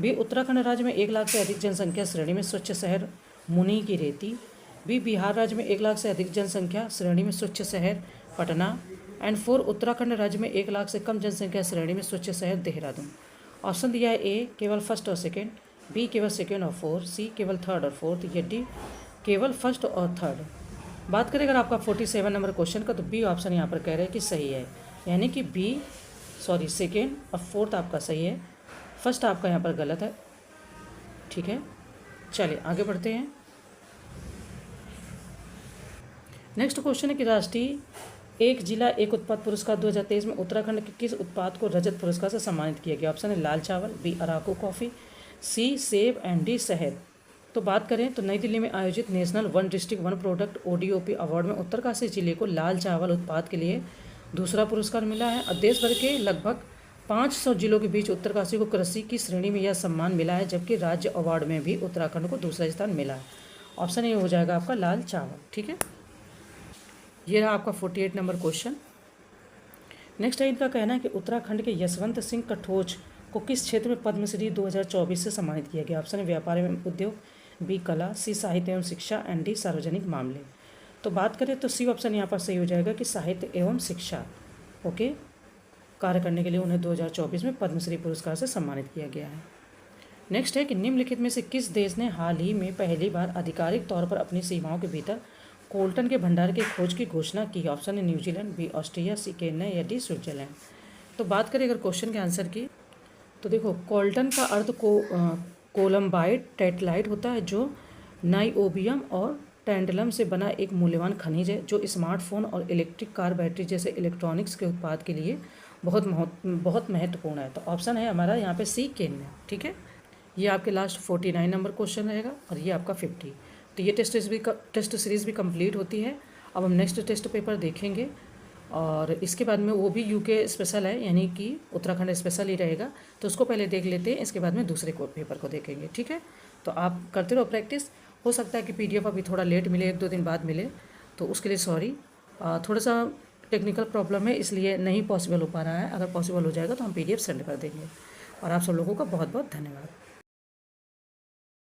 बी उत्तराखंड राज्य में 1 लाख से अधिक जनसंख्या श्रेणी में स्वच्छ शहर मुनी की रेती, बी बिहार राज्य में 1 लाख से अधिक जनसंख्या श्रेणी में स्वच्छ शहर पटना, एंड 4 उत्तराखंड राज्य में 1 लाख से कम जनसंख्या श्रेणी में स्वच्छ शहर देहरादून। ऑप्शन दिया है ए केवल फर्स्ट और सेकेंड, बी केवल सेकेंड और फोर्थ, सी केवल थर्ड और फोर्थ, या डी केवल फर्स्ट और थर्ड। बात करें अगर आपका 47 नंबर क्वेश्चन का, तो बी ऑप्शन यहाँ पर कह रहे हैं कि सही है, यानी कि बी सेकेंड और फोर्थ आपका सही है, फर्स्ट आपका यहाँ पर गलत है। ठीक है, चलिए आगे बढ़ते हैं। नेक्स्ट क्वेश्चन है कि राष्ट्रीय एक जिला एक उत्पाद पुरस्कार 2023 में उत्तराखंड के किस उत्पाद को रजत पुरस्कार से सम्मानित किया गया। ऑप्शन है लाल चावल, बी अराकू कॉफ़ी, सी सेब, एंड डी शहद। तो बात करें तो नई दिल्ली में आयोजित national one district one product ODOP award में उत्तरकाशी जिले को लाल चावल उत्पाद के लिए दूसरा पुरस्कार मिला है, और देश भर के लगभग 500 जिलों के बीच उत्तरकाशी को कृषि की श्रेणी में यह सम्मान मिला है, जबकि राज्य अवार्ड में भी उत्तराखंड को दूसरा स्थान मिला है। ऑप्शन ए हो जाएगा आपका लाल चावल। ठीक है, ये रहा आपका 48 नंबर क्वेश्चन। नेक्स्ट है इनका कहना है कि उत्तराखंड के यशवंत सिंह कठोच को किस क्षेत्र में पद्मश्री 2024 से सम्मानित किया गया। ऑप्शन है व्यापार एवं उद्योग, बी कला, सी साहित्य एवं शिक्षा, एंड डी सार्वजनिक मामले। तो बात करें तो सी ऑप्शन यहाँ पर सही हो जाएगा कि साहित्य एवं शिक्षा ओके कार्य करने के लिए उन्हें 2024 में पद्मश्री पुरस्कार से सम्मानित किया गया है। नेक्स्ट है कि निम्नलिखित में से किस देश ने हाल ही में पहली बार आधिकारिक तौर पर अपनी सीमाओं के भीतर कोल्टन के भंडार की खोज की घोषणा की। ऑप्शन है न्यूजीलैंड, बी ऑस्ट्रेलिया, सी केन्या, या डी स्विट्जरलैंड। तो बात करें अगर क्वेश्चन के आंसर की, तो देखो कोल्टन का अर्थ कोलम्बाइट टेट्राइट होता है, जो नाइओबियम और टैंटलम से बना एक मूल्यवान खनिज है, जो स्मार्टफोन और इलेक्ट्रिक कार बैटरी जैसे इलेक्ट्रॉनिक्स के उत्पाद के लिए बहुत महत्वपूर्ण है। तो ऑप्शन है हमारा यहाँ पे सी केन्या। ठीक है, ये आपके लास्ट 49 नंबर क्वेश्चन रहेगा, और ये आपका 50। तो ये टेस्ट सीरीज़ भी कंप्लीट होती है। अब हम नेक्स्ट टेस्ट पेपर देखेंगे, और इसके बाद में वो भी यूके स्पेशल है, यानी कि उत्तराखंड स्पेशल ही रहेगा। तो उसको पहले देख लेते हैं, इसके बाद में दूसरे पेपर को देखेंगे। ठीक है, तो आप करते रहो प्रैक्टिस। हो सकता है कि PDF अभी थोड़ा लेट मिले, 1-2 दिन बाद मिले, तो उसके लिए सॉरी। थोड़ा सा टेक्निकल प्रॉब्लम है, इसलिए नहीं पॉसिबल हो पा रहा है। अगर पॉसिबल हो जाएगा तो हम PDF सेंड कर देंगे। और आप सब लोगों का बहुत बहुत धन्यवाद।